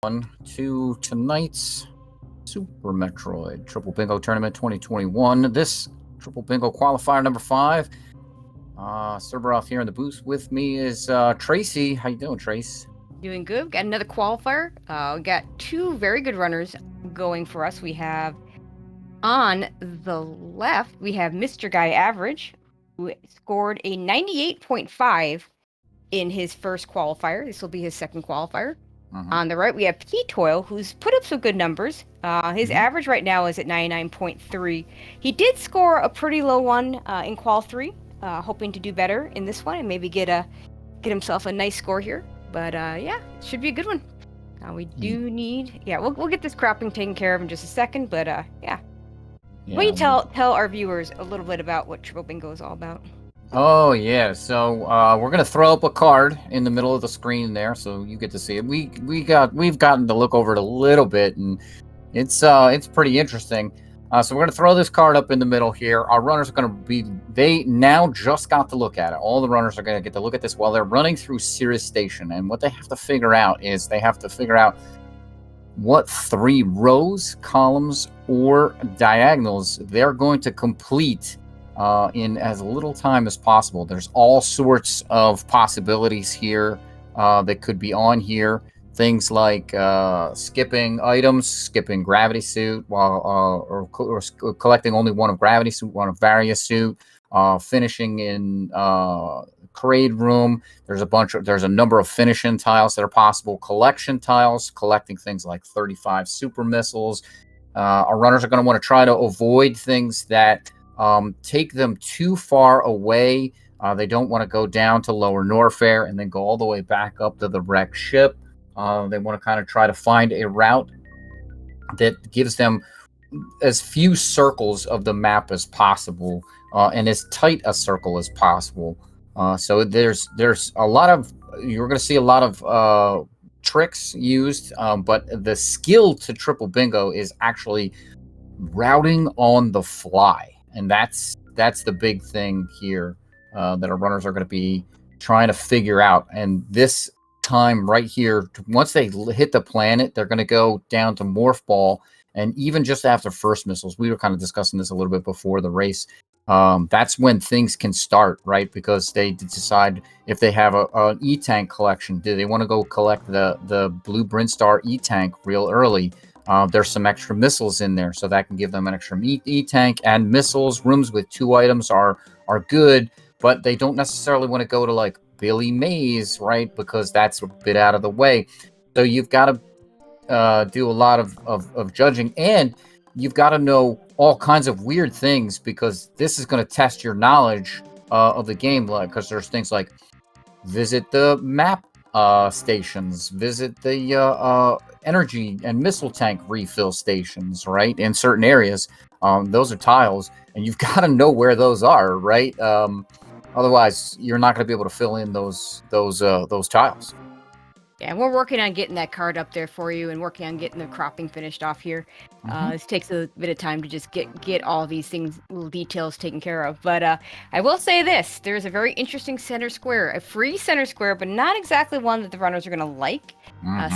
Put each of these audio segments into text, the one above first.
on to tonight's Super Metroid Triple Bingo Tournament 2021. This Triple Bingo Qualifier number 5. Cerberov here in the booth with me is Tracy. How you doing, Trace? Doing good. Got another qualifier. We got two very good runners going for us. We have on the left, we have Mr. Guy Average, who scored a 98.5 in his first qualifier. This will be his second qualifier. On the right, we have ptoil, who's put up some good numbers. His average right now is at 99.3. He did score a pretty low one in Qual 3, hoping to do better in this one and maybe get himself a nice score here. But yeah, it should be a good one. We do need, we'll get this cropping taken care of in just a second. But yeah. Will you tell our viewers a little bit about what Triple Bingo is all about? Oh yeah, so we're gonna throw up a card in the middle of the screen there, so you get to see it. We've gotten to look over it a little bit, and it's pretty interesting. So we're gonna throw this card up in the middle here. Our runners are gonna they now just got to look at it. All the runners are gonna get to look at this while they're running through Cirrus Station, and what they have to figure out is they have to figure out what 3 rows, columns, or diagonals they're going to complete in as little time as possible. There's all sorts of possibilities here that could be on here. Things like skipping items, skipping gravity suit, or collecting only one of gravity suit, one of various suit, finishing in parade room. There's a number of finishing tiles that are possible. Collection tiles, collecting things like 35 super missiles. Our runners are going to want to try to avoid things that take them too far away. They don't want to go down to Lower Norfair and then go all the way back up to the wrecked ship. They want to kind of try to find a route that gives them as few circles of the map as possible and as tight a circle as possible. So there's a lot of, you're going to see a lot of tricks used, but the skill to Triple Bingo is actually routing on the fly. And that's the big thing here that our runners are going to be trying to figure out. And this time right here, once they hit the planet, they're going to go down to Morph Ball. And even just after first missiles, we were kind of discussing this a little bit before the race. That's when things can start, right? Because they decide if they have an E-Tank collection. Do they want to go collect the Blue Brinstar E-Tank real early? There's some extra missiles in there, so that can give them an extra E-Tank and missiles. Rooms with 2 items are good, but they don't necessarily want to go to like Billy Mays, right? Because that's a bit out of the way. So you've got to do a lot of judging, and you've got to know all kinds of weird things, because this is going to test your knowledge of the game. Because there's things like visit the map stations, visit the energy and missile tank refill stations, right? In certain areas, those are tiles, and you've got to know where those are, right? Otherwise, you're not going to be able to fill in those tiles. Yeah, we're working on getting that card up there for you and working on getting the cropping finished off here. This takes a bit of time to just get all these things, little details taken care of. But I will say this, there's a very interesting center square, a free center square, but not exactly one that the runners are going to like.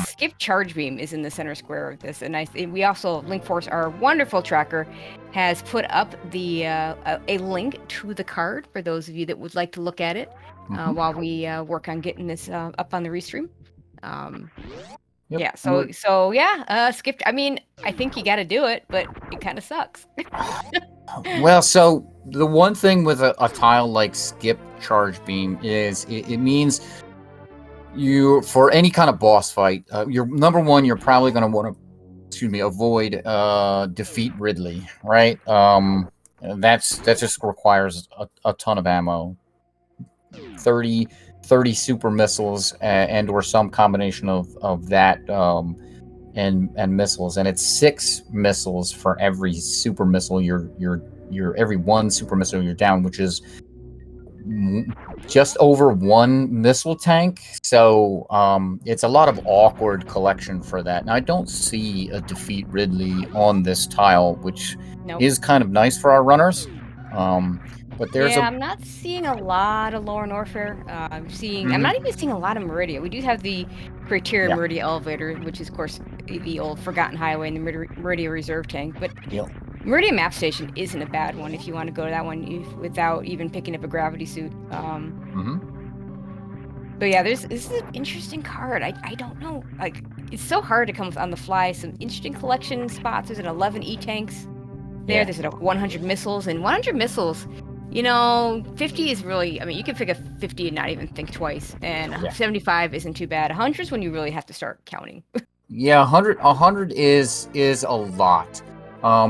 Skip Charge Beam is in the center square of this. And we also, Linkforce, our wonderful tracker, has put up a link to the card for those of you that would like to look at it while we work on getting this up on the restream. Yep. Yeah, skip. I mean, I think you got to do it, but it kind of sucks. Well, so the one thing with a tile like Skip Charge Beam is it means for any kind of boss fight, you're number one, you're probably going to want to avoid defeat Ridley, right? That just requires a ton of ammo. 30 super missiles and or some combination of that and missiles, and it's 6 missiles for every super missile you're every 1 super missile you're down, which is just over 1 missile tank. So it's a lot of awkward collection for that. Now I don't see a defeat Ridley on this tile, which is kind of nice for our runners. But there's Yeah, I'm not seeing a lot of Lower Norfair. I'm not even seeing a lot of Meridia. We do have the Criteria Yeah. Meridia elevator, which is, of course, the old Forgotten Highway and the Meridia Reserve Tank. But Yep. Meridia Map Station isn't a bad one if you want to go to that one without even picking up a gravity suit. But yeah, this is an interesting card. I don't know. Like, it's so hard to come on the fly. Some interesting collection spots. There's an 11 E-tanks there. Yeah. There's a 100 missiles. And 100 missiles, 50 is really, I mean, you can pick a 50 and not even think twice. And 75 isn't too bad. 100 is when you really have to start counting. Yeah, 100 is a lot.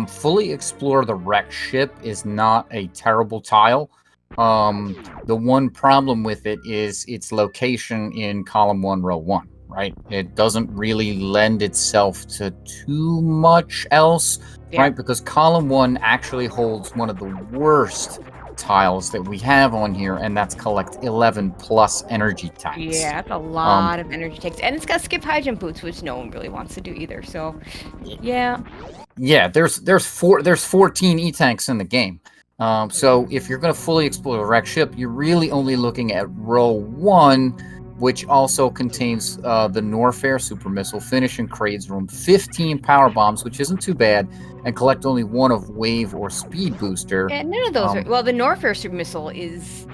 Fully explore the wrecked ship is not a terrible tile. The one problem with it is its location in column 1, row 1, right? It doesn't really lend itself to too much else, right? Because column 1 actually holds one of the worst tiles that we have on here, and that's collect 11 plus energy tanks. Yeah, that's a lot of energy tanks. And it's got skip high jump boots, which no one really wants to do either. So, yeah. Yeah, there's 14 E-tanks in the game. So if you're going to fully explore the wrecked ship, you're really only looking at row 1, which also contains the Norfair super missile, finish in Crade's room, 15 power bombs, which isn't too bad, and collect only 1 of wave or speed booster. Yeah, none of those are. Well, the Norfair super missile is.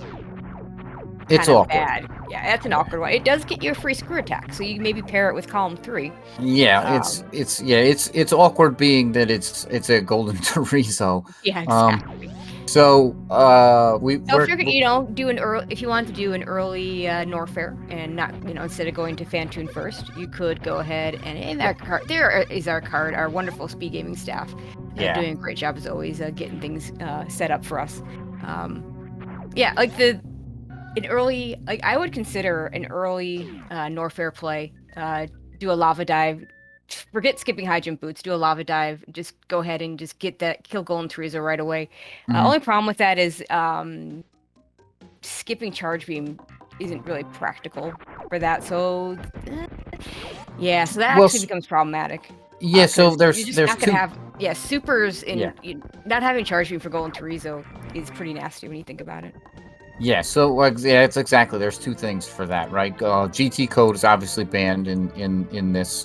It's awkward. Bad. Yeah, that's an awkward one. It does get you a free screw attack, so you maybe pair it with column 3. Yeah, it's awkward being that it's a golden Chorizo. Yeah, exactly. So if you want to do an early Norfair and not instead of going to Fantoon first, you could go ahead and in that card there is our wonderful SpeedGaming staff doing a great job as always getting things set up for us. I would consider an early Norfair play. Do a lava dive. Forget skipping high jump boots. Do a lava dive. Just go ahead and just get that kill Golden Chorizo right away. Only problem with that is skipping charge beam isn't really practical for that. So so that actually becomes problematic. Yeah, so there's not gonna have supers in not having charge beam for Golden Chorizo is pretty nasty when you think about it. Yeah, so it's exactly. There's 2 things for that, right? GT code is obviously banned in this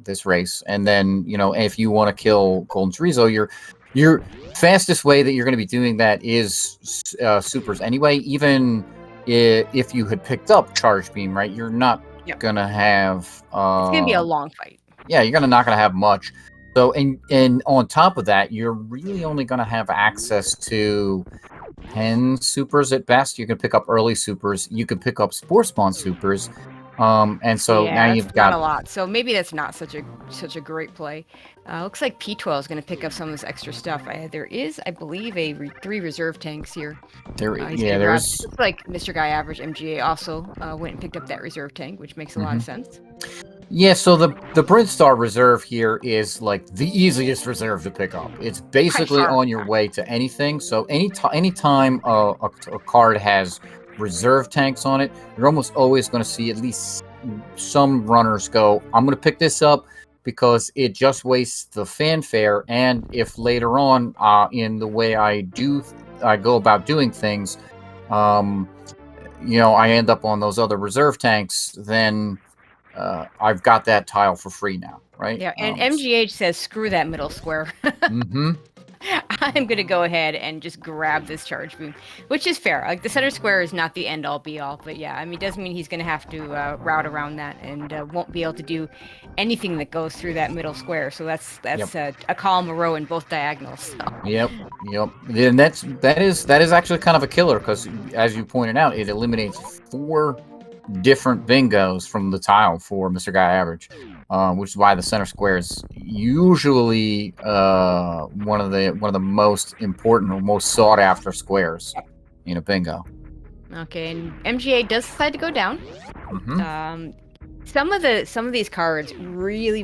this race, and then if you want to kill Golden Chorizo, your fastest way that you're going to be doing that is supers anyway. Even if you had picked up charge beam, right? You're not gonna have. It's gonna be a long fight. Yeah, you're not gonna have much. So and on top of that, you're really only gonna have access to 10 supers at best. You can pick up early supers. You can pick up spore spawn supers. And so now you've got not a lot. So maybe that's not such a great play. Looks like ptoil is going to pick up some of this extra stuff. There is, I believe, 3 reserve tanks here. There's. Looks like Mr. Guy Average MGA also went and picked up that reserve tank, which makes a lot of sense. Yeah, so the Brinstar reserve here is like the easiest reserve to pick up. It's basically on your way to anything. So anytime a card has reserve tanks on it, you're almost always going to see at least some runners go, I'm going to pick this up because it just wastes the fanfare. And if later on in the way I go about doing things, I end up on those other reserve tanks, then I've got that tile for free now, right? Yeah, and MGH says, screw that middle square. I'm going to go ahead and just grab this charge beam, which is fair. Like, the center square is not the end-all, be-all, but yeah, I mean, it does mean he's going to have to route around that and won't be able to do anything that goes through that middle square. So that's a column, a row in both diagonals. So. Yep. And that is actually kind of a killer because, as you pointed out, it eliminates 4 different bingos from the tile for Mr. Guy Average, which is why the center square is usually one of the most important or most sought after squares in a bingo. Okay, and MGA does decide to go down. Some of these cards really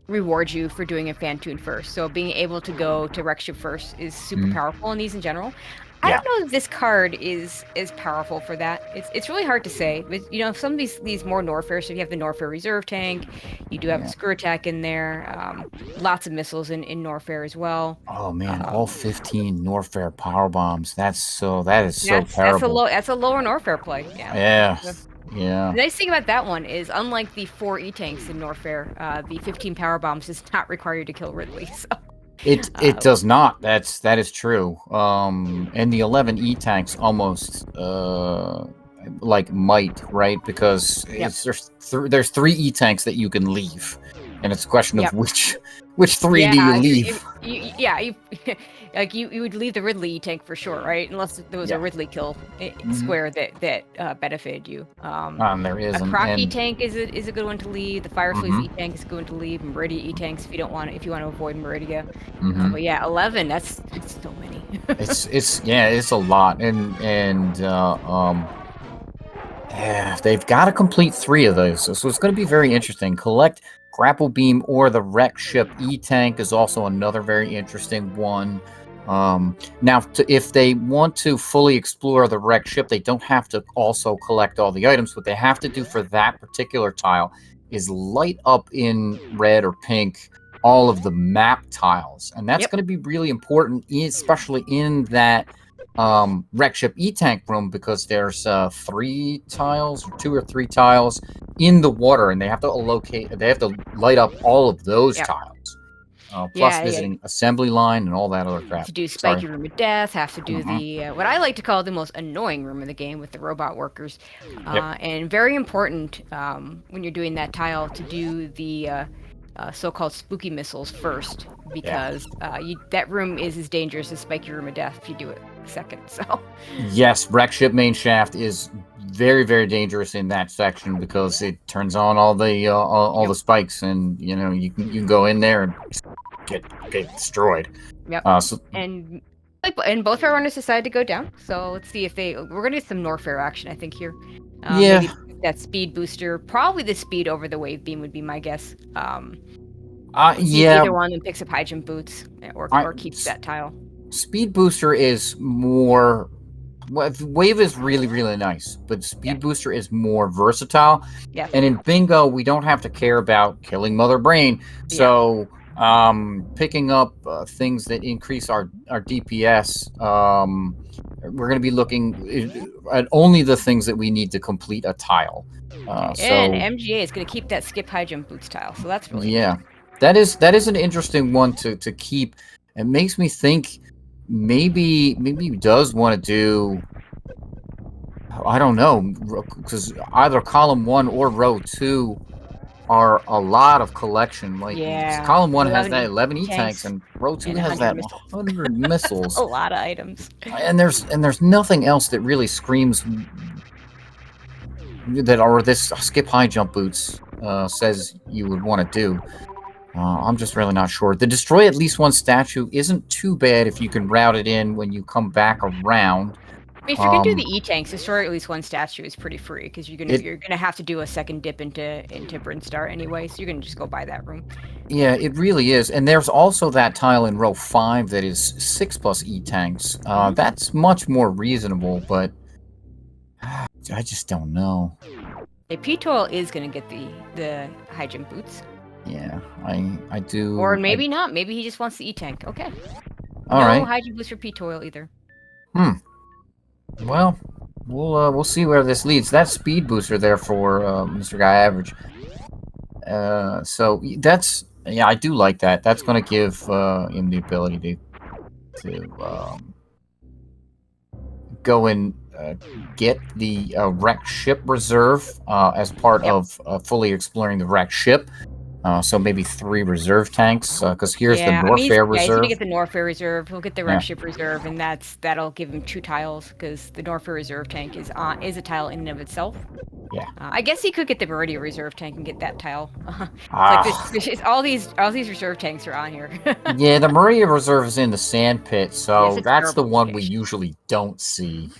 reward you for doing a Fantoon first. So being able to go to Wreck Ship first is super powerful in these in general. I Yeah. don't know if this card is powerful for that. It's really hard to say. But, you know, some of these more Norfair, so you have the Norfair reserve tank, you do have a Yeah. screw attack in there, lots of missiles in Norfair as well. Oh man, all Um, 15 Norfair power bombs. That is so that's terrible. a lower Norfair play. Yeah. Yeah. The Yeah. nice thing about that one is, unlike the 4 E-tanks in Norfair, the 15 power bombs does not require you to kill Ridley. So, It does not. That is true. And the 11 E tanks almost like might, right? Because yep, there's 3 E tanks that you can leave. And it's a question of yep. which 3 do you Yeah, leave? yeah, like you would leave the Ridley tank for sure, right? Unless there was a Yeah. Ridley kill Mhm. square that benefited you. There A isn't. Croc And tank is a good one to leave. The Fire Sluice mhm. tank is a good one to leave. Meridia tanks if you want to avoid Meridia. Mhm. But yeah, 11. That's so many. It's a lot. Yeah, they've got to complete 3 of those, so it's going to be very interesting. Collect grapple beam or the wreck ship E-tank is also another very interesting one. Now, if they want to fully explore the wreck ship, they don't have to also collect all the items. What they have to do for that particular tile is light up in red or pink all of the map tiles, and that's Yep. going to be really important, especially in that wreck ship E-tank room, because there's 3 tiles or 2 or 3 tiles in the water, and they have to light up all of those Yep. tiles. Plus Yeah. visiting assembly line and all that other Have crap. to do Sorry. Spiky Room of Death, have to do Hmm. the what I like to call the most annoying room in the game with the robot workers. Yep. And very important when you're doing that tile to do the so-called spooky missiles first, because that room is as dangerous as Spiky Room of Death if you do it second. So Yes, wreck ship main shaft is very, very dangerous in that section because it turns on all the all yep, the spikes, and you can go in there and get destroyed. yep. So And both our runners decided to go down. So let's see if we're gonna get some Norfair action, I think, here. yeah, Maybe that speed booster, probably the speed over the wave beam would be my guess. See if yeah. either one of them picks up high jump boots or I, keeps that tile. Speed Booster is more. Wave is really, really nice, but Yeah, Speed Booster is more versatile. yeah, And in Bingo, we don't have to care about killing Mother Brain. yeah. So, picking up things that increase our DPS, we're going to be looking at only the things that we need to complete a tile. Okay. And So, MGA is going to keep that skip high jump boots tile, so that's really yeah, interesting. that is an interesting one to keep. It makes me think maybe he does want to do, I don't know, because either column 1 or row 2 are a lot of collection. Like Yeah, column 1 has 11 that 11 tanks e-tanks, and row 2 and has 100 that missiles. 100 A missiles. lot of items. And there's nothing else that really screams that, or this skip high jump boots says you would want to do. I'm just really not sure. The destroy at least one statue isn't too bad if you can route it in when you come back around. I mean, if you're gonna do the E-tanks, destroy at least one statue is pretty free, because you're gonna have to do a second dip into Brinstar anyway, so you're gonna just go buy that room. Yeah, it really is. And there's also that tile in row 5 that is 6+ E-tanks. That's much more reasonable, but I just don't know. A ptoil is gonna get the high jump boots. Yeah, I do. Or maybe not. Maybe he just wants the E-tank. Okay. All no right. high jump boots for ptoil either. Well, we'll see where this leads. That speed booster there for Mr. Guy Average. So that's, yeah, I do like that. That's going to give him the ability to go and get the wreck ship reserve as part of fully exploring the wreck ship. So maybe 3 reserve tanks, because here's the Norfair he's reserve. gonna get the Norfair reserve. He'll get the wreck ship reserve, and that'll give him 2 tiles, because the Norfair reserve tank is a tile in and of itself. Yeah. I guess he could get the Meridia reserve tank and get that tile. It's all these reserve tanks are on here. Yeah, the Maria Reserve is in the sand pit, so Yes, that's the one we location. usually don't see,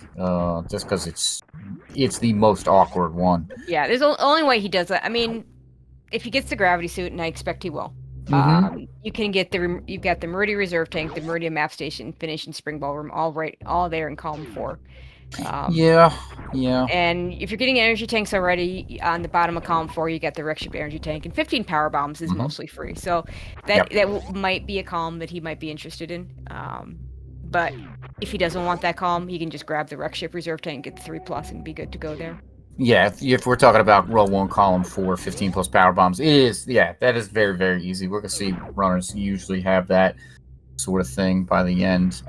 just because it's the most awkward one. Yeah, there's the only way he does that. I mean, if he gets the gravity suit, and I expect he will, You can get you've got the Meridian Reserve Tank, the Meridian Map Station, Finish, and Spring Ballroom, all there in column 4. Yeah. And if you're getting energy tanks already, on the bottom of column 4, you get the Wreck Ship energy tank, and 15 power bombs is mostly free. So that might be a column that he might be interested in. But if he doesn't want that column, he can just grab the Wreck Ship reserve tank, get the 3+, and be good to go there. Yeah, if we're talking about row 1, column 4, 15 plus power bombs, that is very, very easy. We're going to see runners usually have that sort of thing by the end.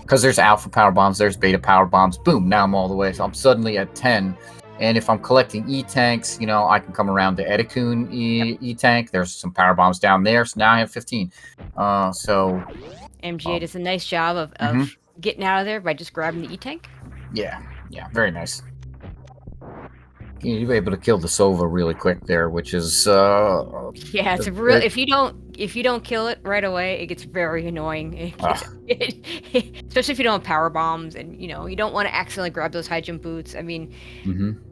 Because there's alpha power bombs, there's beta power bombs. Boom, now I'm all the way. So I'm suddenly at 10. And if I'm collecting E-tanks, I can come around to Edikun E-tank. There's some power bombs down there. So now I have 15. So MGA does a nice job of getting out of there by just grabbing the E-tank. Yeah, very nice. You're able to kill the Sova really quick there, which is it's real. If you don't kill it right away, it gets very annoying. Especially if you don't have power bombs, and you don't want to accidentally grab those high jump boots. I mean,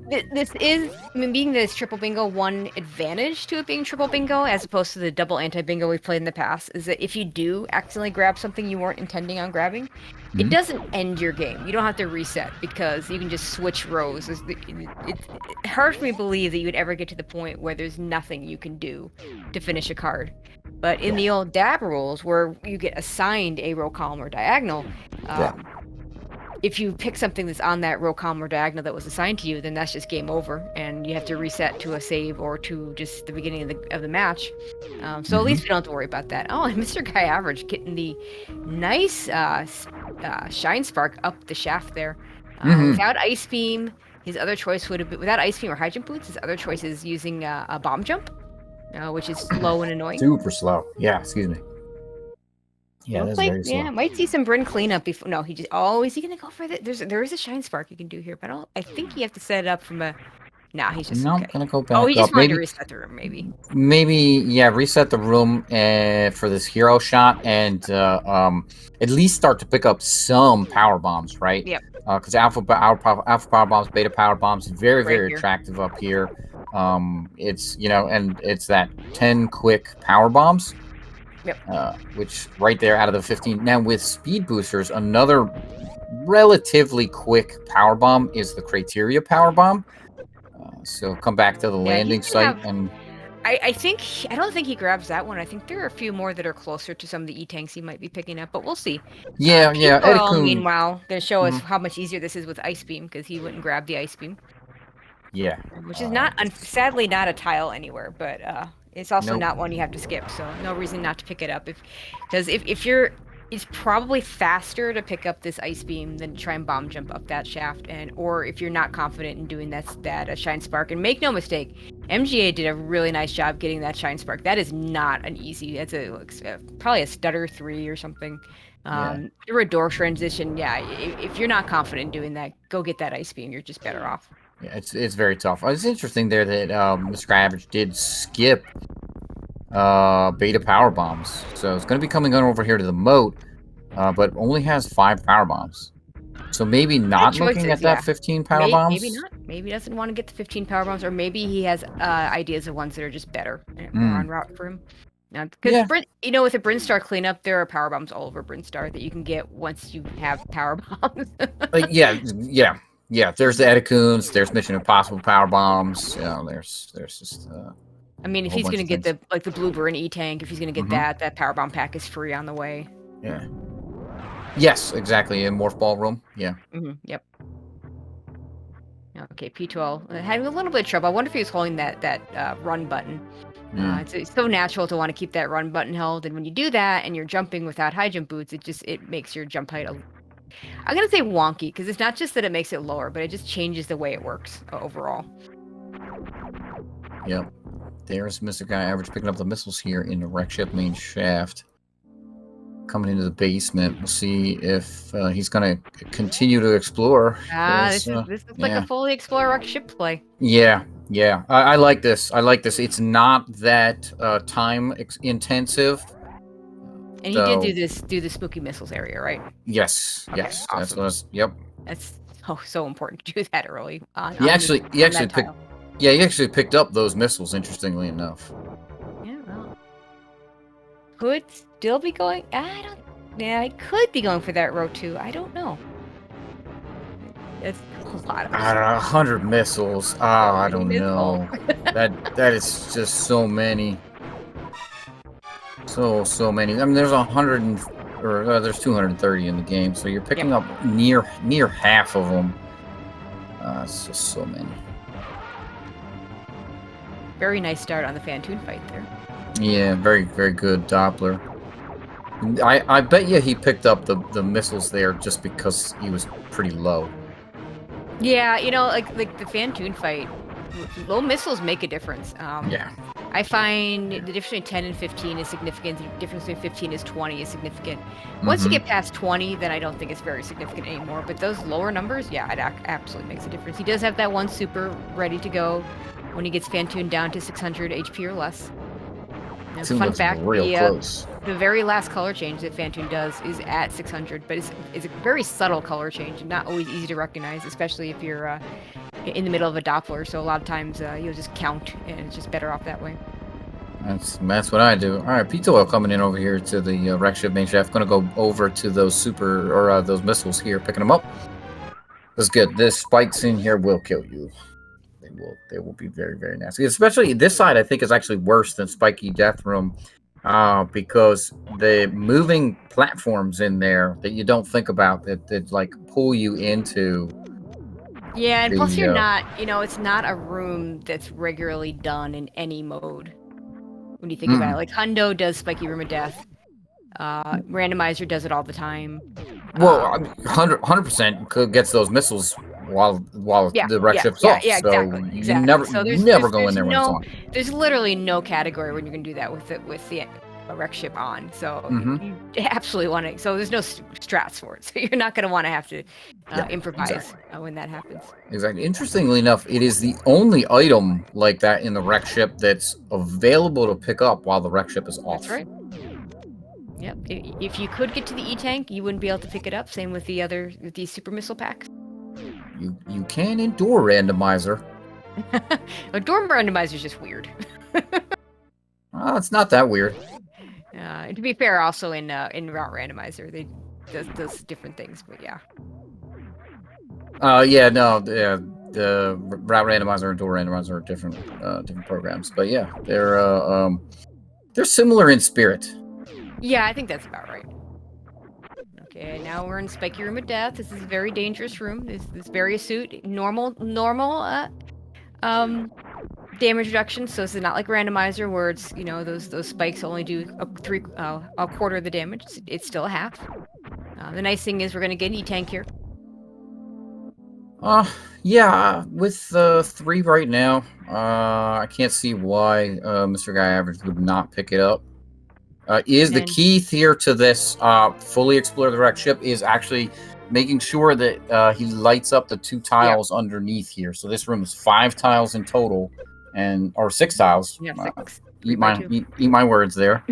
being this triple bingo, one advantage to it being triple bingo as opposed to the double anti bingo we've played in the past is that if you do accidentally grab something you weren't intending on grabbing, it doesn't end your game. You don't have to reset because you can just switch rows. It's hard for me to believe that you would ever get to the point where there's nothing you can do to finish a card. But in the old DAB rules, where you get assigned a row, column, or diagonal, if you pick something that's on that row, column, or diagonal that was assigned to you, then that's just game over, and you have to reset to a save or to just the beginning of the match. So at least we don't have to worry about that. Oh, and Mr. Guy Average getting the nice Shine Spark up the shaft there. Without Ice Beam, his other choice would have been, without Ice Beam or High Jump Boots, his other choice is using a Bomb Jump, which is slow and annoying. Super slow. Yeah, excuse me. Yeah, that's very slow. Yeah, might see some Bryn cleanup before. No, is he gonna go for that? There is a Shine Spark you can do here, but I think you have to set it up from a. Nah, he's just. I'm gonna go back. Oh, he just wanted to reset the room, maybe. Maybe, reset the room for this hero shot, and at least start to pick up some power bombs, right? Yep. Because alpha power bombs, beta power bombs, very very attractive up here. It's and it's that 10 quick power bombs. Yep. Which right there out of the 15. Now with speed boosters, another relatively quick power bomb is the Criteria power bomb. So come back to the landing site and. I don't think he grabs that one. I think there are a few more that are closer to some of the E-tanks he might be picking up, but we'll see. Edikun, meanwhile, they show us how much easier this is with Ice Beam because he wouldn't grab the Ice Beam. Yeah. Which is sadly not a tile anywhere, but it's also not one you have to skip, so no reason not to pick it up. It's probably faster to pick up this Ice Beam than to try and bomb jump up that shaft, or if you're not confident in doing that Shine Spark. And make no mistake, MGA did a really nice job getting that Shine Spark. That is not an easy. That's probably a stutter 3 or something. Through a door transition, if you're not confident in doing that, go get that Ice Beam. You're just better off. Yeah, it's very tough. It's interesting there that Mr. Average did skip beta power bombs, so it's going to be coming on over here to the moat, but only has 5 power bombs. So maybe not looking at that 15 power bombs. Maybe not. Maybe he doesn't want to get the 15 power bombs, or maybe he has ideas of ones that are just better more on route for him. Because with a Brinstar cleanup, there are power bombs all over Brinstar that you can get once you have power bombs. Yeah, there's the Edikuns, there's Mission Impossible power bombs. There's just. I mean, if he's gonna get the blue burn E-tank, if he's gonna get that power bomb pack is free on the way. Yeah. Yes, exactly. In Morph Ballroom. Yeah. Yep. Okay, ptoil having a little bit of trouble. I wonder if he was holding that run button. It's so natural to want to keep that run button held, and when you do that and you're jumping without high jump boots, it makes your jump height I'm gonna say wonky, because it's not just that it makes it lower, but it just changes the way it works overall. Yep. There's Mr. Guy Average picking up the missiles here in the Wreck Ship main shaft. Coming into the basement. We'll see if he's gonna continue to explore. This looks like a fully explore Wreck Ship play. Yeah. I like this. It's not that time intensive. And he did do the spooky missiles area, right? Yes. Okay, Yes. awesome. That's so important to do that early. He actually picked up those missiles. Interestingly enough. Yeah. Well. could still be going. I don't. Yeah, I could be going for that row 2. I don't know. It's a lot of I don't know, 100 missiles. Oh, I don't missiles. know. That is just so many. So many. I mean, there's 100 or there's 230 in the game, so you're picking up near half of them. It's just so many. Very nice start on the Fantoon fight there. Yeah, very good Doppler. I bet you he picked up the missiles there just because he was pretty low. Yeah, you know, like the Fantoon fight, low missiles make a difference. Yeah. I find the difference between 10 and 15 is significant. The difference between 15 and 20 is significant. Once you get past 20, then I don't think it's very significant anymore. But those lower numbers, yeah, it absolutely makes a difference. He does have that one super ready to go when he gets Fantoon down to 600 HP or less. Now, fun fact, the very last color change that Fantoon does is at 600, but it's a very subtle color change and not always easy to recognize, especially if you're in the middle of a Doppler. So a lot of times you'll just count, and it's just better off that way. That's what I do. All right, ptoil coming in over here to the wreck ship main shaft. Going to go over to those those missiles here, picking them up. Let's get this. Spikes in here will kill you. They will be very nasty. Especially this side, I think, is actually worse than Spiky Death Room, because the moving platforms in there that you don't think about that like pull you into. Yeah, and plus you're not, it's not a room that's regularly done in any mode. When you think about it, like Hundo does Spiky Room of Death. Randomizer does it all the time. Well, 100% gets those missiles while the wreck ship's off. Yeah, so exactly. You never go in there when it's on. There's literally no category when you can do that with the wreck ship on. So you absolutely want to. So there's no strats for it. So you're not going to want to have to improvise when that happens. Exactly. Interestingly enough, it is the only item like that in the wreck ship that's available to pick up while the wreck ship is off. That's right. Yep. If you could get to the E-tank, you wouldn't be able to pick it up. Same with these super missile packs. You can endure randomizer. A door randomizer is just weird. It's not that weird. To be fair, also in route randomizer, they does different things, but yeah. The route randomizer and door randomizer are different programs, but yeah, they're similar in spirit. Yeah, I think that's about right. Okay, now we're in Spiky Room of Death. This is a very dangerous room. This various suit, normal damage reduction. So this is not like randomizer where it's those spikes only do a quarter of the damage. It's still a half. The nice thing is we're gonna get an E-tank here. Yeah, with 3 right now, I can't see why Mr. Guy Average would not pick it up. The key here to this fully explore the wreck ship is actually making sure that he lights up the 2 tiles underneath here. So this room is 5 tiles in total, or 6 tiles. Yeah, 6. Eat my words there.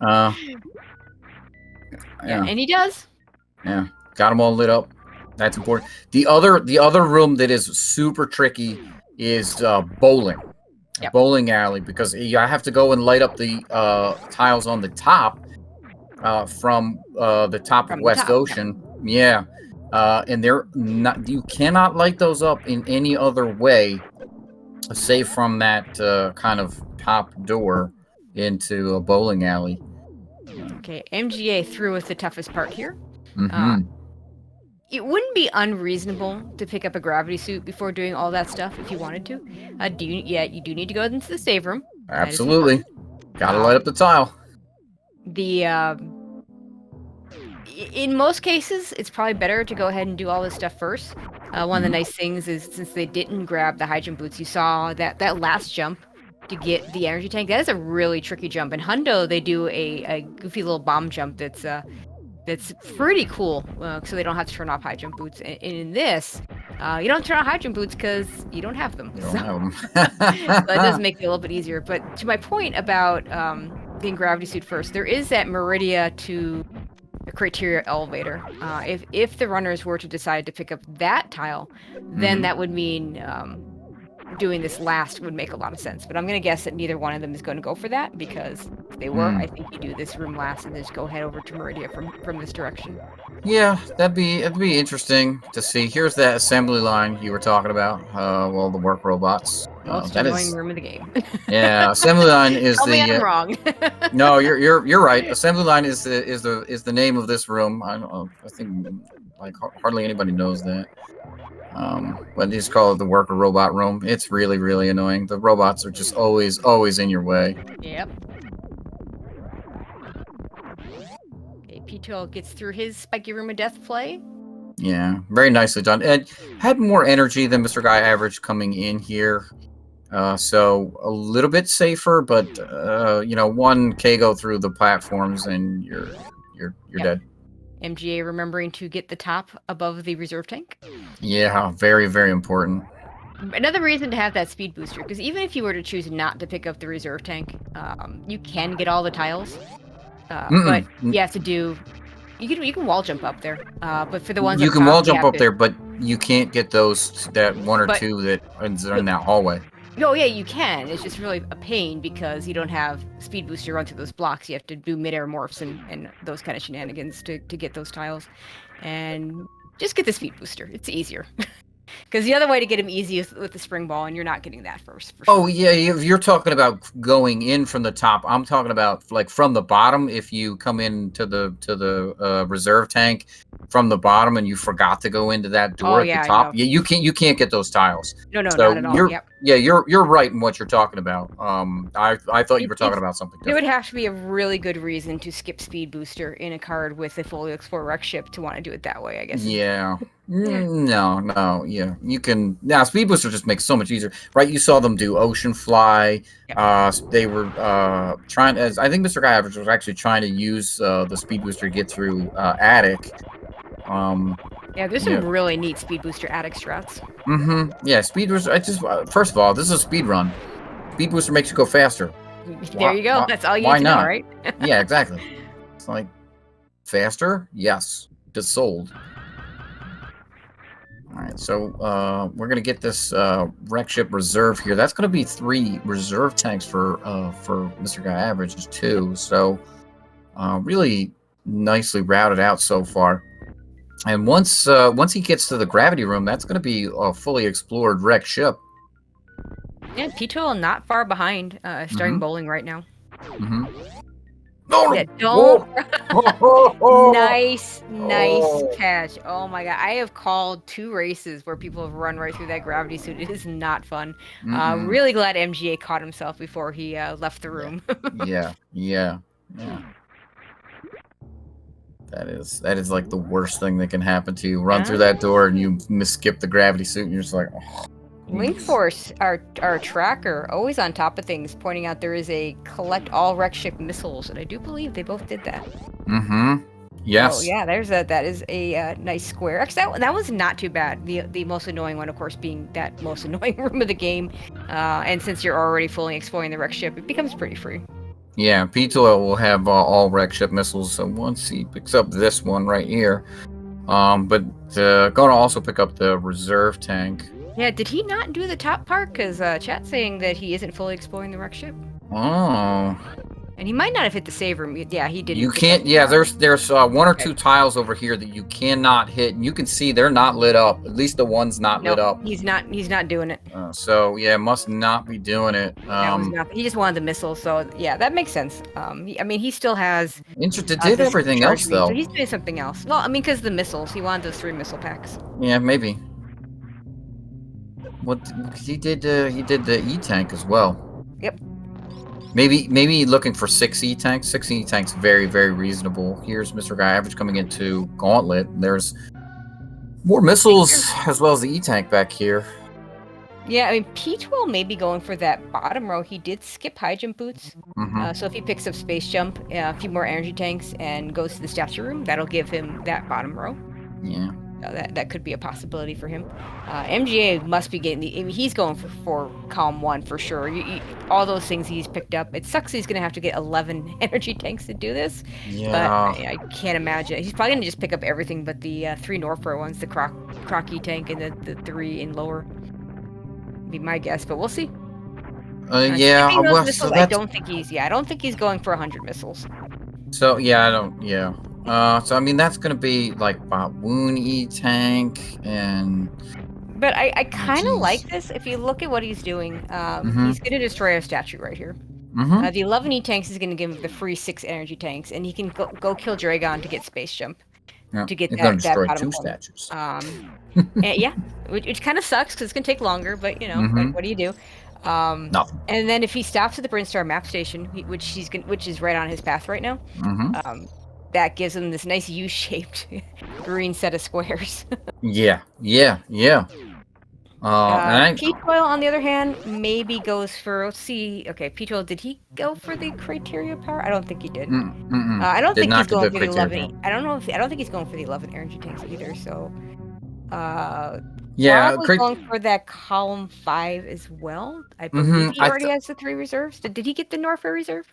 Yeah, and he does. Yeah, got them all lit up. That's important. The other room that is super tricky is bowling. Yep. Bowling alley, because I have to go and light up the tiles on the top from the top of West Ocean. Yeah, and they're not. You cannot light those up in any other way, save from that kind of top door into a bowling alley. Okay, MGA through with the toughest part here. Mm-hmm. It wouldn't be unreasonable to pick up a gravity suit before doing all that stuff if you wanted to. You do need to go into the save room. Absolutely. Gotta light up the tile. In most cases, it's probably better to go ahead and do all this stuff first. One of the nice things is since they didn't grab the hydrogen boots, you saw that last jump to get the energy tank. That is a really tricky jump. In Hundo, they do a goofy little bomb jump that's pretty cool, so they don't have to turn off high jump boots. And in this, you don't turn on high jump boots because you don't have them. So that does make it a little bit easier. But to my point about being gravity suit first, there is that Meridia to the criteria elevator. If the runners were to decide to pick up that tile, then that would mean doing this last would make a lot of sense. But I'm going to guess that neither one of them is going to go for that because they were, I think you do this room last and just go head over to Meridia from this direction. Yeah, it'd be interesting to see. Here's that assembly line you were talking about. Well, the work robots. Most That annoying is, room of the game. yeah. Assembly line is Tell me the. I'm wrong. No, you're right. Assembly line is the name of this room. I don't know. I think like hardly anybody knows that. But they just call it the worker robot room. It's really, really annoying. The robots are just always in your way. Yep. Okay, ptoil gets through his spiky room of death play. Yeah, very nicely done. And had more energy than Mr. Guy Average coming in here. So a little bit safer, but one K-go through the platforms and you're dead. MGA remembering to get the top above the reserve tank. Yeah, very, very important. Another reason to have that speed booster, because even if you were to choose not to pick up the reserve tank, you can get all the tiles, but you have to do. You can wall jump up there, but for the ones you up can top, wall jump up there, but you can't get those that one or two that are in that hallway. Oh yeah, you can. It's just really a pain because you don't have speed booster run through those blocks. You have to do mid-air morphs and those kind of shenanigans to get those tiles, and just get the speed booster. It's easier. Because the other way to get him easy is with the spring ball, and you're not getting that first. For sure. Oh yeah, you're talking about going in from the top. I'm talking about like from the bottom. If you come into the reserve tank from the bottom and you forgot to go into that door at the top, you can't get those tiles. No, so not at all. You're right in what you're talking about. I thought you were talking about something different. There would have to be a really good reason to skip speed booster in a card with a fully explored wreck ship to want to do it that way, I guess. Yeah. No, yeah. You can now speed booster just makes it so much easier. Right? You saw them do ocean fly. Yep. They were trying as I think Mr. Guy Average was actually trying to use the speed booster to get through attic. Yeah, there's some really neat speed booster attic strats. Yeah, speed booster. First of all, this is a speed run. Speed booster makes you go faster. There you go. That's all you need to know, right? Yeah, exactly. It's like faster. Yes, just sold. All right, so we're gonna get this wreck ship reserve here. That's gonna be 3 reserve tanks for Mr. Guy Average, is 2. So really nicely routed out so far. And once he gets to the gravity room, that's gonna be a fully explored wreck ship. Yeah, ptoil not far behind, starting bowling right now. No, yeah, don't. Nice catch. Oh my god, I have called 2 races where people have run right through that gravity suit. It is not fun. Really glad MGA caught himself before he left the room. Yeah. That is like the worst thing that can happen to you. Run through that door and you skip the gravity suit, and you're just like. Oh. Link Force, our tracker, always on top of things, pointing out there is a collect all wreck ship missiles, and I do believe they both did that. Yes. Oh yeah, that is a nice square. Actually, that was not too bad. The most annoying one, of course, being that most annoying room of the game. And since you're already fully exploring the wreck ship, it becomes pretty free. Yeah, ptoil will have all wreck ship missiles. So once he picks up this one right here, but going to also pick up the reserve tank. Yeah, did he not do the top part? Because chat's saying that he isn't fully exploring the wreck ship. Oh. And he might not have hit the save room. Yeah, he didn't. You can't. Yeah, there's 1 or 2 tiles over here that you cannot hit, and you can see they're not lit up. At least the one's not lit up. He's not doing it. So yeah, must not be doing it. He just wanted the missile. So yeah, that makes sense. He still has. Did everything else though. So he's doing something else. Well, because the missiles, he wanted those 3 missile packs. Yeah, maybe. What he did the E-tank as well. Yep. Maybe looking for 6 E-tanks. 6 E-tanks, very, very reasonable. Here's Mr. Guy Average coming into Gauntlet. There's more missiles as well as the E-tank back here. Yeah, ptoil may be going for that bottom row. He did skip high jump boots. So if he picks up space jump, a few more energy tanks, and goes to the statue room, that'll give him that bottom row. Yeah. That could be a possibility for him. MGA must be getting he's going for column 1 for sure. All those things he's picked up. It sucks he's going to have to get 11 energy tanks to do this. Yeah. But I can't imagine. He's probably going to just pick up everything but the 3 Northro ones, the Crocky tank and the 3 in lower. Be my guess, but we'll see. Yeah. Skipping those Well, missiles, I don't think he's. Yeah, I don't think he's going for 100 missiles. So yeah, I don't. Yeah. So I mean, that's gonna be like wound tank and. But I Oh, kind of like geez. this. If you look at what he's doing, Mm-hmm. he's going to destroy our statue right here. Mm-hmm. The 11 E-tanks is going to give him the free 6 energy tanks, and he can go kill Dragon to get space jump, Yeah. to get It's gonna that destroy bottom 2 corner. statues. And yeah, which kind of sucks because it's going to take longer, but you know, what do you do? Nothing. And then if he stops at the Brinstar map station, which is right on his path right now, that gives him this nice U-shaped green set of squares. Yeah. Ptoil, on the other hand, maybe goes for. Let's see. Okay, Ptoil, did he go for the criteria power? I don't think he did. I don't Did think not he's get going the for the criteria 11. I don't think he's going for the 11 energy tanks either. So, Yeah. probably going for that column 5 as well. I believe he already has the 3 reserves. Did he get the Norfair reserve?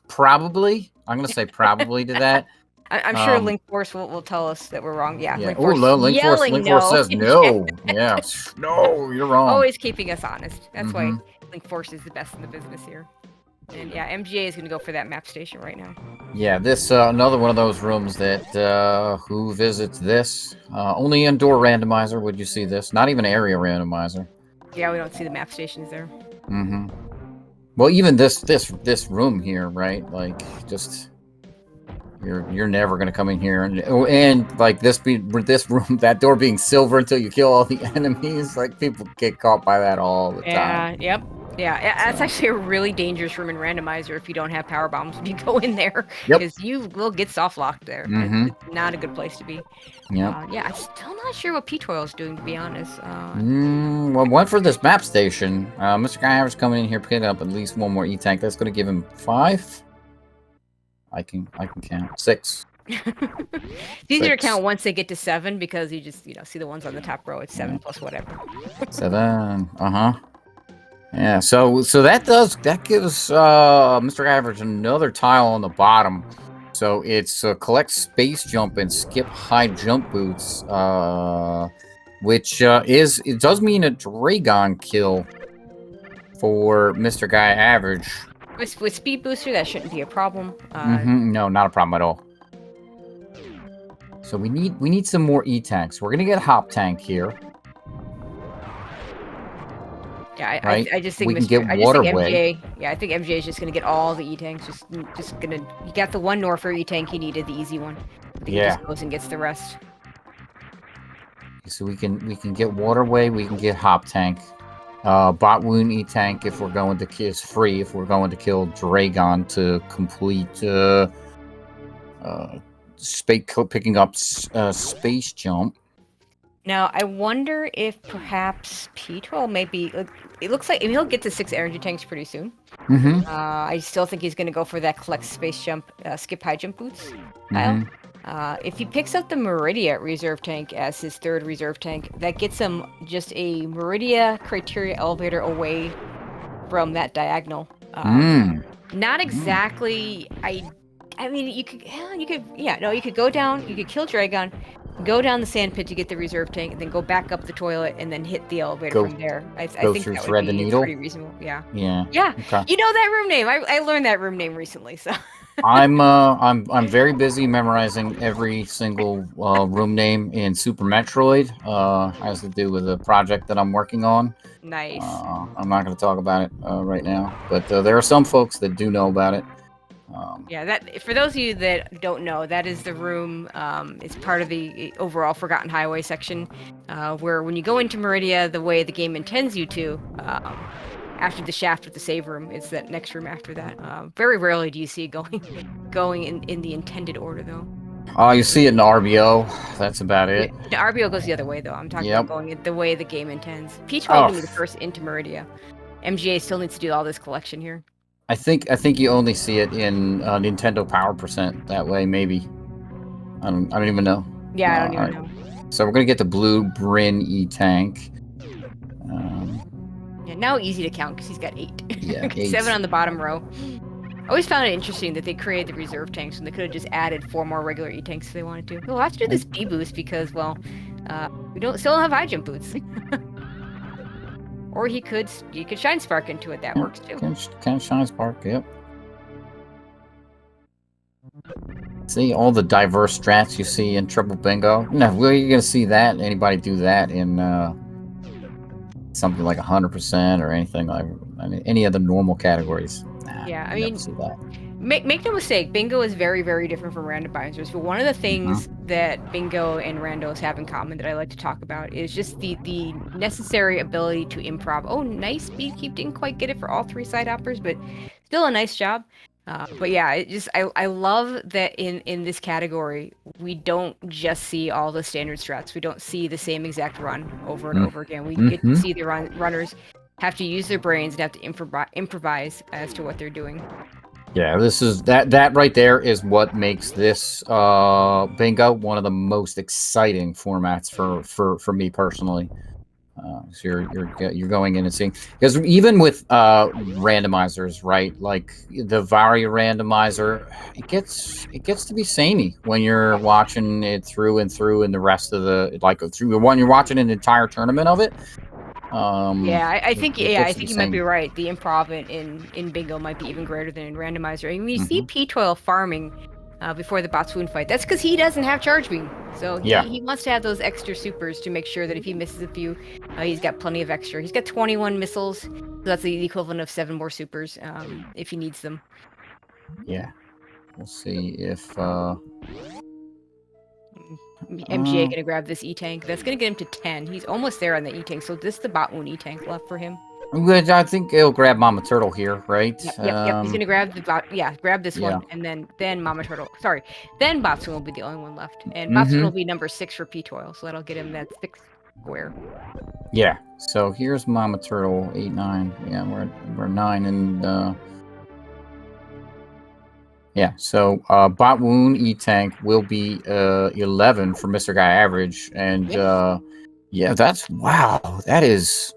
Probably. I'm gonna say probably to that. I'm sure Link Force will tell us that we're wrong. Yeah, Yeah. Link Force Link Force says in no. chat. Yeah. No, you're wrong. Always keeping us honest. That's why Link Force is the best in the business here. And yeah, MGA is going to go for that map station right now. Yeah, this another one of those rooms that who visits this? Only indoor randomizer would you see this? Not even area randomizer. Yeah, we don't see the map stations there. Well, even this room here, right? Like, just you're never gonna come in here and like this room, that door being silver until you kill all the enemies. Like, people get caught by that all the time. Yep. Yeah, that's actually a really dangerous room in randomizer if you don't have power bombs when you go in there, because you will get soft locked there. It's not a good place to be. Yeah, I'm still not sure what Ptoil is doing, to be honest. Well, one for this map station. Mr. Guy Average coming in here picking up at least 1 more E-tank. That's going to give him 5. I can count 6. It's easier to count once they get to 7 because you just see the ones on the top row. It's 7 plus whatever. 7. Yeah, so that gives Mr. Average another tile on the bottom. So it's collect space jump and skip high jump boots, which it does mean a Dragon kill for Mr. Guy Average. With speed booster, that shouldn't be a problem. No, not a problem at all. So we need some more E-tanks. We're gonna get Hop Tank here. Yeah, right? I just think we can get Waterway. I think MJ is just gonna get all the E-tanks. He got the 1 Norfair E-tank he needed, the easy one. He just goes and gets the rest. So we can get Waterway. We can get Hop Tank. Bot Wound E-tank if we're going to kiss free. If we're going to kill Dragon to complete picking up space jump. Now, I wonder if perhaps Ptoil maybe. It looks like he'll get to 6 energy tanks pretty soon. I still think he's going to go for that collect space jump, skip high jump boots style. If he picks up the Meridia reserve tank as his 3rd reserve tank, that gets him just a Meridia criteria elevator away from that diagonal. Not exactly. I mean, you could go down. You could kill Dragon. Go down the sand pit to get the reserve tank, and then go back up the toilet, and then hit the elevator from there. I think that would be pretty reasonable. Yeah. Okay. You know that room name. I learned that room name recently, so. I'm very busy memorizing every single room name in Super Metroid. Has to do with a project that I'm working on. Nice. I'm not going to talk about it right now, but there are some folks that do know about it. That for those of you that don't know, that is the room. It's part of the overall Forgotten Highway section, where when you go into Meridia, the way the game intends you to, after the shaft with the save room, it's that next room after that. Very rarely do you see it going in the intended order, though. Oh, you see it in RBO. That's about it. The RBO goes the other way, though. I'm talking about going the way the game intends. Peach will be the first into Meridia. MGA still needs to do all this collection here. I think you only see it in Nintendo Power % that way, maybe. I don't even know. Yeah, I don't even know. So we're gonna get the blue Bryn E-tank. Now easy to count because he's got 8. Yeah, 8. 7 on the bottom row. I always found it interesting that they created the reserve tanks when they could have just added 4 more regular E-tanks if they wanted to. We'll have to do this B boost because, well, we still don't have high jump boots. Or you could Shine Spark into it. That works too. Can Shine Spark, yep. See all the diverse strats you see in Triple Bingo. No, where are you gonna see that? Anybody do that in something like 100% or anything like? I mean, any other normal categories? Nah, Yeah, I you never mean, see that. make no mistake, Bingo is very, very different from randomizers. But one of the things that Bingo and randos have in common that I like to talk about is just the necessary ability to improv. Oh, nice speed keep. Didn't quite get it for all 3 side hoppers, but still a nice job. But yeah, I love that in this category we don't just see all the standard strats. We don't see the same exact run over and over again. We get to see the runners have to use their brains and have to improvise as to what they're doing. Yeah, this is that right there is what makes this bingo one of the most exciting formats for me personally. So you're going in and seeing, because even with randomizers, right? Like the Varia randomizer, it gets to be samey when you're watching it through and through, and the rest of the through when you're watching an entire tournament of it. Yeah, I think I you might be right. The improv in Bingo might be even greater than in Randomizer. I mean, you see ptoil farming before the Botswoon fight. That's because he doesn't have Charge Beam. So he wants to have those extra supers to make sure that if he misses a few, he's got plenty of extra. He's got 21 missiles, so that's the equivalent of 7 more supers if he needs them. Yeah. We'll see if... MGA gonna grab this E-Tank. That's gonna get him to 10. He's almost there on the E-Tank, so this is the Botswoon E-Tank left for him. I think he'll grab Mama Turtle here, right? Yep. He's gonna grab grab this one, and then Mama Turtle. Sorry, then Botswoon will be the only one left, and Botswoon will be number 6 for ptoil, so that'll get him that 6 square. Yeah. So here's Mama Turtle, 8, 9. Yeah, we're 9 and yeah. So Botswoon E-Tank will be 11 for Mr. Guy Average, and yeah, that is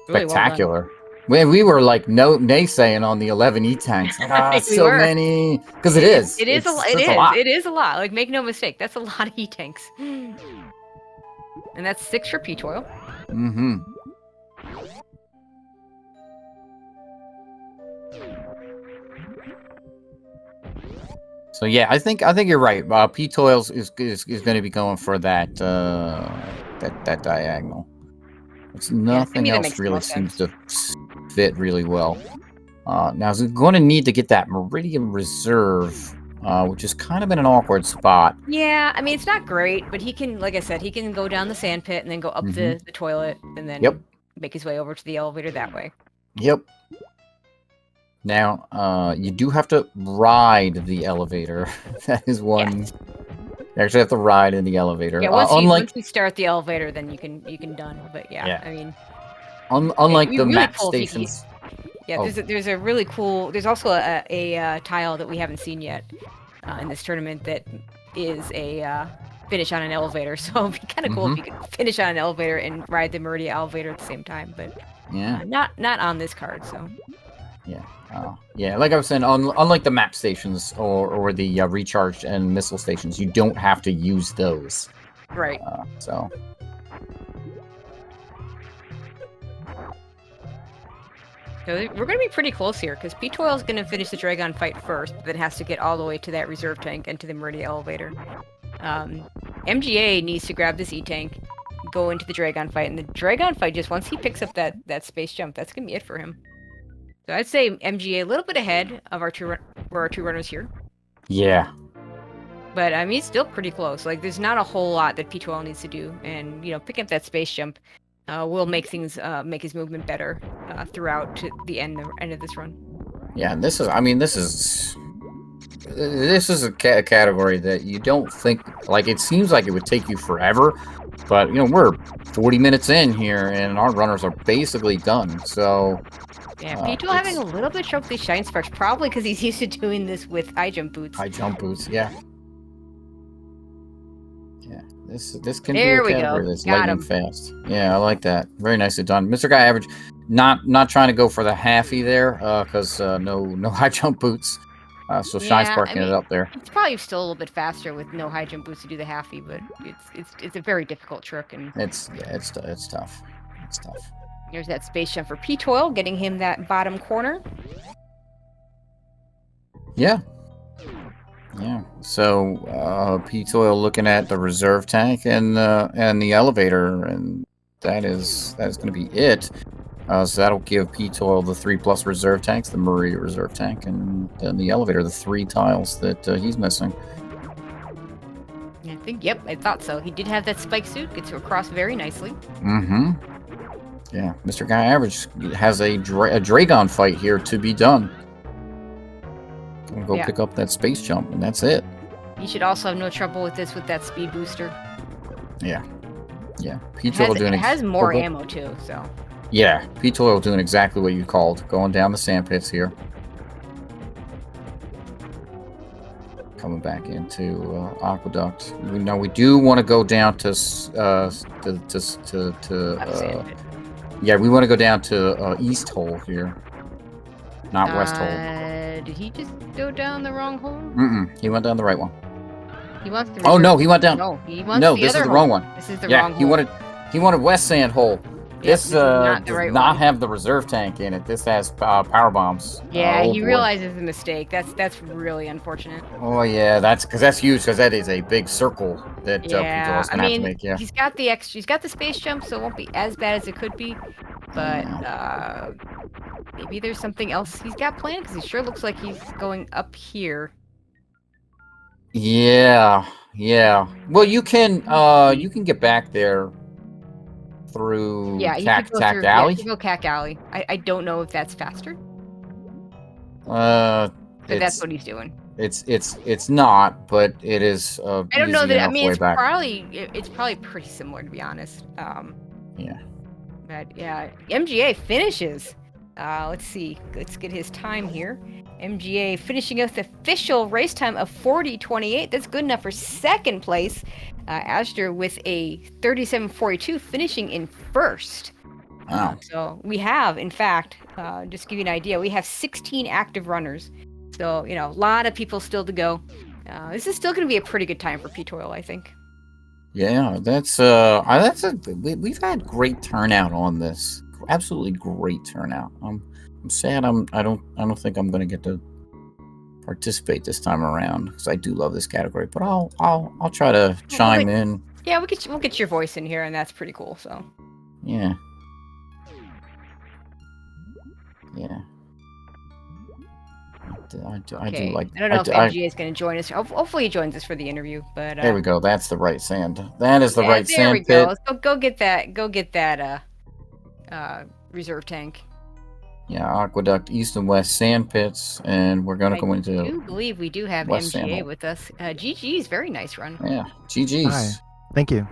spectacular. Really We were like naysaying on the 11 E-Tanks. Like, so many, because it is a lot. It is a lot. Like, make no mistake, that's a lot of E-Tanks. And that's 6 for ptoil. So yeah, I think you're right. ptoil is going to be going for that that diagonal. It's nothing else really seems to fit really well. Now he's going to need to get that Meridian Reserve, which is kind of in an awkward spot. Yeah, I mean, it's not great, but he can, like I said, he can go down the sand pit and then go up the toilet and then make his way over to the elevator that way. Yep. Now, you do have to ride the elevator. That is one. Yes. You actually have to ride in the elevator. Yeah, once you start the elevator, then you can done. But yeah. I mean, unlike the map stations. Yeah, there's a really cool. There's also a tile that we haven't seen yet in this tournament that is a finish on an elevator. So it'd be kind of cool if you could finish on an elevator and ride the Meridia elevator at the same time. But not on this card. So yeah. Yeah, like I was saying, unlike the map stations or the recharge and missile stations, you don't have to use those. Right. So we're going to be pretty close here, because ptoil is going to finish the Dragon fight first, but then has to get all the way to that reserve tank and to the Meridia elevator. MGA needs to grab this E-Tank, go into the Dragon fight, and the Dragon fight, just once he picks up that space jump, that's going to be it for him. So I'd say MGA a little bit ahead of our two runners here. Yeah. But I mean, he's still pretty close. Like, there's not a whole lot that ptoil needs to do, and picking up that space jump will make things make his movement better throughout to the end of this run. Yeah, and this is a category that you don't think, like, it seems like it would take you forever, but we're 40 minutes in here and our runners are basically done. So yeah, ptoil having a little bit of trouble with these Shine Sparks, probably because he's used to doing this with high jump boots. High jump boots, yeah. Yeah, this can be a category that's lightning fast. Yeah, I like that. Very nicely done. Mr. Guy Average, not trying to go for the halfie there, because no high jump boots. So Shine Sparking it up there. It's probably still a little bit faster with no high jump boots to do the halfie, but it's a very difficult trick, and it's tough. It's tough. There's that space jump for ptoil, getting him that bottom corner. Yeah. Yeah. So ptoil looking at the reserve tank and the elevator, and that is going to be it. So that'll give ptoil the 3+ reserve tanks, the mrguya reserve tank, and then the elevator, the 3 tiles that he's missing. I think, yep, I thought so. He did have that spike suit, gets across very nicely. Mm-hmm. Yeah, Mr. Guy Average has a Dragon fight here to be done. I'm gonna go pick up that space jump, and that's it. You should also have no trouble with this with that speed booster. Yeah. Yeah. ptoil doing it has more ammo too, so. Yeah, ptoil doing exactly what you called, going down the sand pits here. Coming back into Aqueduct. We do want to go down to yeah, we want to go down to East Hole here, not West Hole. Did he just go down the wrong hole? He went down the right one. He wants the. Oh no, he went down. No, he wants the this other is the hole. wrong one. This is the wrong hole. He wanted West Sand Hole. This not the does right not one. have the reserve tank in it. This has power bombs. Yeah, he realizes the mistake. That's really unfortunate. Oh yeah, that's huge, because that is a big circle that ptoil is gonna have to make. Yeah, he's got the space jump, so it won't be as bad as it could be. But maybe there's something else he's got planned, because he sure looks like he's going up here. Yeah. Well, you can get back there through Cack Alley. Yeah, go Cack Alley. I don't know if that's faster. But that's what he's doing. It's not, but it is. I don't know that. I mean, it's probably pretty similar, to be honest. Yeah. But yeah, MGA finishes. Let's see. Let's get his time here. MGA finishing with the official race time of 40:28. That's good enough for second place. Astor with a 37:42, finishing in first. Wow. So we have, in fact, just to give you an idea, we have 16 active runners. So, a lot of people still to go. This is still going to be a pretty good time for ptoil, I think. Yeah, we've had great turnout on this. Absolutely great turnout. I'm sad I don't think I'm going to get to participate this time around, because I do love this category, but I'll try to chime in. Yeah, we'll get your voice in here, and that's pretty cool. So yeah. I do like. I don't know if MGA is going to join us. Hopefully he joins us for the interview. But there we go. That's the right sand. That is the right sand. There we go. Let's go get that reserve tank. Yeah, Aqueduct, East and West sand pits, and we're going to go into. I do believe we do have MGA with us. GG's, very nice run. Yeah, GG's. Hi. Thank you.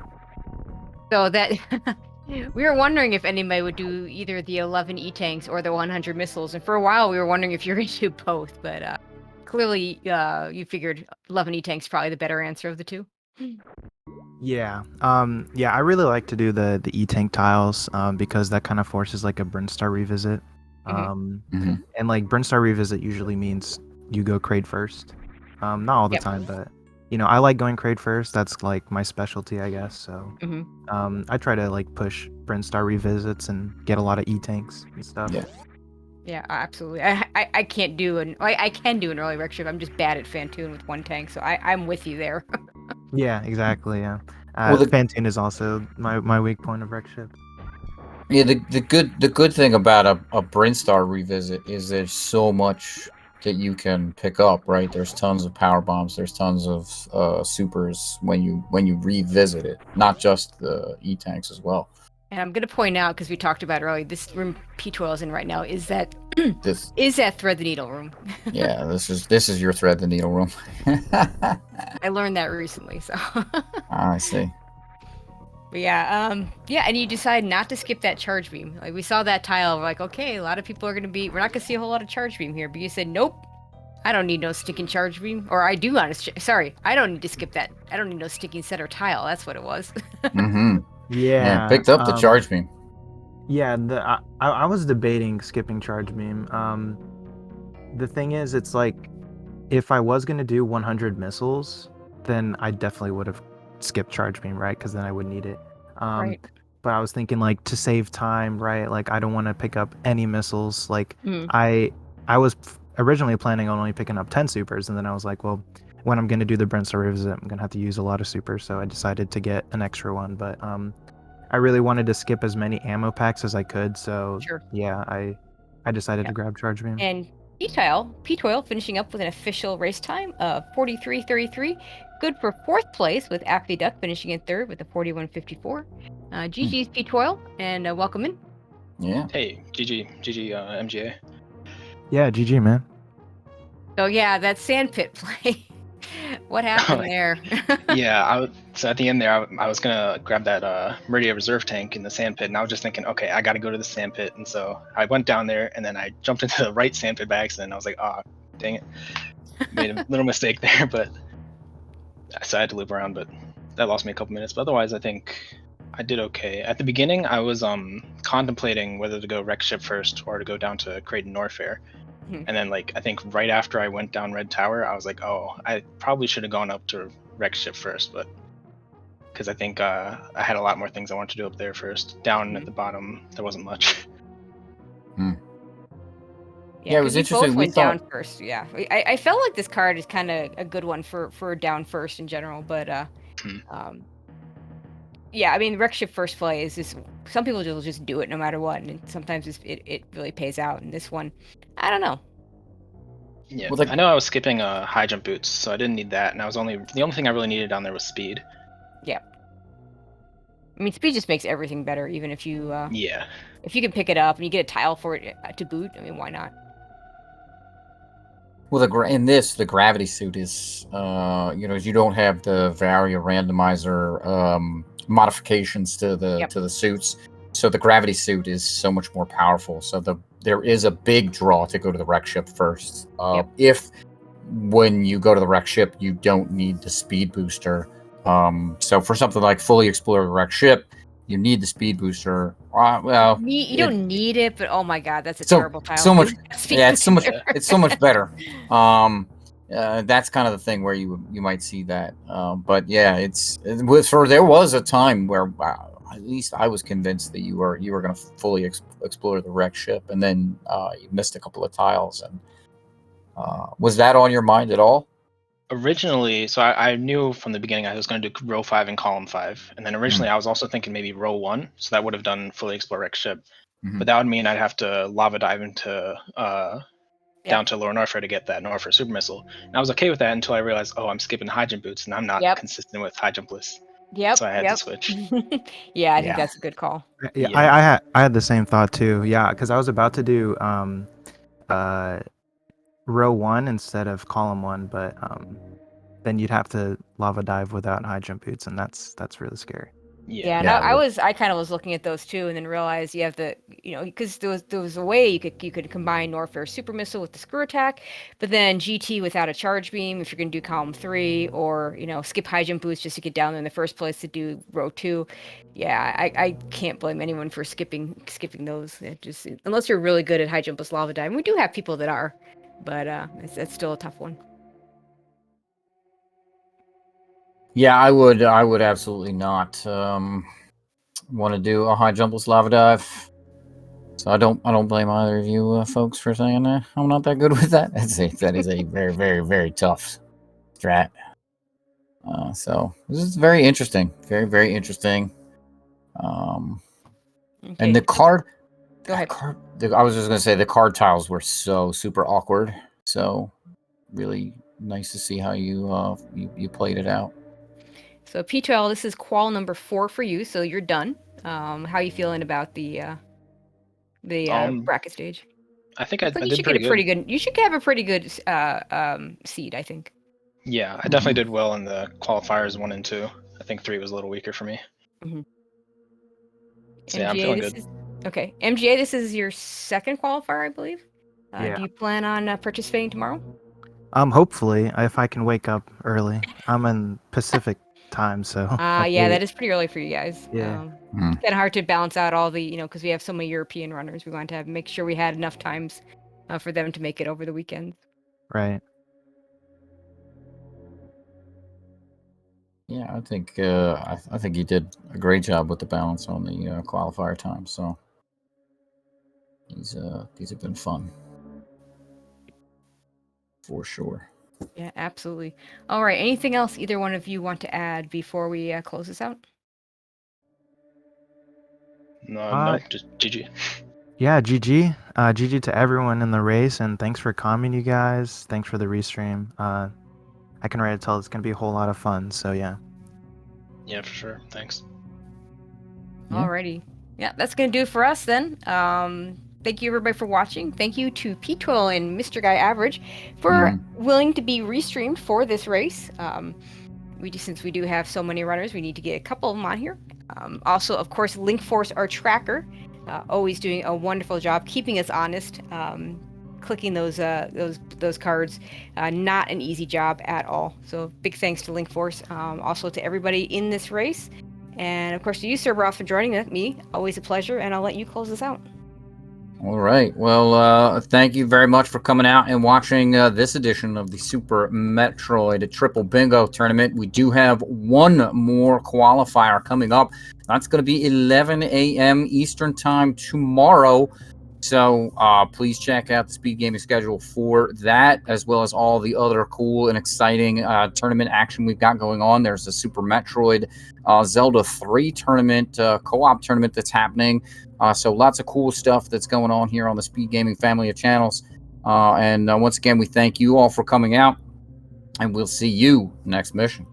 So that we were wondering if anybody would do either the 11 E-tanks or the 100 missiles, and for a while we were wondering if you're going to do both, but clearly you figured 11 E-tanks probably the better answer of the two. Yeah. I really like to do the E-tank tiles because that kind of forces like a Brinstar revisit. And like Brinstar revisit usually means you go crate first. Not all the time, but I like going crate first. That's like my specialty, I guess. So I try to like push Brinstar revisits and get a lot of E-tanks and stuff. Yeah, absolutely. I can't do I can do an early wreck ship. I'm just bad at Fantoon with one tank, so I'm with you there. Yeah, exactly. Yeah. Fantoon is also my weak point of wreck ship. Yeah, the good thing about a Brinstar revisit is there's so much that you can pick up, right? There's tons of power bombs, there's tons of supers when you revisit it, not just the E-tanks as well. And I'm gonna point out, because we talked about earlier, this room ptoil is in right now is that thread the needle room. Yeah, this is your thread the needle room. I learned that recently, so. I see. But and you decide not to skip that charge beam. Like, we saw that tile, we're like, okay, a lot of people are we're not gonna see a whole lot of charge beam here, but you said, nope, I don't need no sticking charge beam, or I don't need to skip that. I don't need no sticking center tile, that's what it was. Yeah, picked up the charge beam. Yeah, I was debating skipping charge beam. The thing is, it's like, if I was gonna do 100 missiles, then I definitely would have skipped charge beam, right? Because then I would need it. Right. but I was thinking like to save time, right? Like I don't want to pick up any missiles. Like Mm. I was originally planning on only picking up 10 supers, and then I was like, well, when I'm gonna do the Brinster revisit, I'm gonna have to use a lot of supers, so I decided to get an extra one. But I really wanted to skip as many ammo packs as I could, so Sure. yeah, I decided to grab Charge Beam. And ptoil finishing up with an official race time of 43:33. Good for 4th place with Acme Duck finishing in 3rd with a 41:54. GG's ptoil and welcome in. Yeah. Hey, GG, MGA. Yeah, GG, man. So yeah, that sandpit play. What happened there? Yeah, so at the end there, I was gonna grab that Meridia reserve tank in the sand pit, and I was just thinking, okay, I gotta go to the sand pit, and so I went down there, and then I jumped into the right sand pit by accident. I was like, oh, dang it, made a little mistake there, but so I had to loop around, but that lost me a couple minutes. But otherwise, I think I did okay. At the beginning, I was contemplating whether to go wreck ship first or to go down to Creighton Norfair. And then, like, I think right after I went down Red Tower, I was like, oh, I probably should have gone up to wreck ship first, but because I think I had a lot more things I wanted to do up there first. Down at the bottom, there wasn't much. Yeah, it was interesting. Both We went thought down first. Yeah, I felt like this card is kind of a good one for down first in general, but yeah, I mean, wreck ship first play is just some people will just do it no matter what, and sometimes it really pays out. And this one, I don't know. Yeah, Well, I know I was skipping high jump boots, so I didn't need that, and the only thing I really needed down there was speed. Yeah. I mean, speed just makes everything better, even if you Yeah. if you can pick it up and you get a tile for it to boot. I mean, why not? Well, the gravity suit is, you don't have the Varia randomizer modifications to the suits, so the gravity suit is so much more powerful. So there is a big draw to go to the wreck ship first. If when you go to the wreck ship, you don't need the speed booster. So for something like fully explore the wreck ship, you need the speed booster. Well, you don't need it, but oh my god, that's a so terrible tile. so much. Speed Yeah, it's so much. booster. It's so much better. That's kind of the thing where you might see that. But yeah, there was a time where at least I was convinced that you were going to fully explore the wreck ship, and then you missed a couple of tiles. And was that on your mind at all? Originally, so I knew from the beginning I was going to do row 5 and column 5, and then originally I was also thinking maybe row 1, so that would have done fully explore wreck ship, but that would mean I'd have to lava dive into down to Lower Norfair to get that Norfair super missile, and I was okay with that until I realized, oh, I'm skipping high jump boots, and I'm not consistent with high jump lists. So I had to switch. Yeah, I think that's a good call. Yeah, I had the same thought too. Yeah, because I was about to do row 1 instead of column 1, but then you'd have to lava dive without high jump boots, and that's really scary. Yeah, and I kind of was looking at those too, and then realized you have to, because there was a way you could combine Norfair super missile with the screw attack, but then GT without a charge beam if you're gonna do column 3, or skip high jump boots just to get down there in the first place to do row 2. Yeah, I can't blame anyone for skipping those. It just, unless you're really good at high jump with lava dive, and we do have people that are, but it's still a tough one. Yeah, I would absolutely not want to do a high jumpless lava dive. So I don't blame either of you folks for saying that. I'm not that good with that. That is a very, very, very tough strat. So this is very interesting. Very, very interesting. And the card. Go ahead. I was just gonna say the card tiles were so super awkward. So really nice to see how you played it out. So ptoil, this is qual number 4 for you, so you're done. How are you feeling about the bracket stage? I think I you did should pretty get a pretty good. You should have a pretty good seed, I think. Yeah, I definitely did well in the qualifiers 1 and 2. I think 3 was a little weaker for me. So yeah, I'm feeling good. Okay, MGA, this is your second qualifier, I believe. Yeah. Do you plan on participating tomorrow? Hopefully, if I can wake up early. I'm in Pacific time, so. Yeah, that is pretty early for you guys. Yeah. It's kind of hard to balance out all the, because we have so many European runners. We want to make sure we had enough times for them to make it over the weekend. Right. Yeah, I think I think you did a great job with the balance on the qualifier time. So these have been fun for sure. Yeah, absolutely. All right. Anything else either one of you want to add before we close this out? No, just GG. Yeah, GG. GG to everyone in the race, and thanks for coming, you guys. Thanks for the restream. I can already tell it's going to be a whole lot of fun, so yeah. Yeah, for sure. Thanks. Yeah. Alrighty. Yeah, that's going to do it for us then. Thank you everybody for watching. Thank you to ptoil and Mr. Guy Average for willing to be restreamed for this race. Since we do have so many runners, we need to get a couple of them on here. Also, of course, Linkforce, our tracker, always doing a wonderful job keeping us honest. Clicking those cards, not an easy job at all. So big thanks to Linkforce. Also to everybody in this race, and of course to you, Cerberus, for joining me. Always a pleasure, and I'll let you close this out. All right. Well, thank you very much for coming out and watching this edition of the Super Metroid Triple Bingo Tournament. We do have one more qualifier coming up. That's going to be 11 a.m. Eastern Time tomorrow. So please check out the Speed Gaming schedule for that, as well as all the other cool and exciting tournament action we've got going on. There's a Super Metroid Zelda 3 tournament, co-op tournament that's happening. So lots of cool stuff that's going on here on the Speed Gaming family of channels. And once again, we thank you all for coming out, and we'll see you next mission.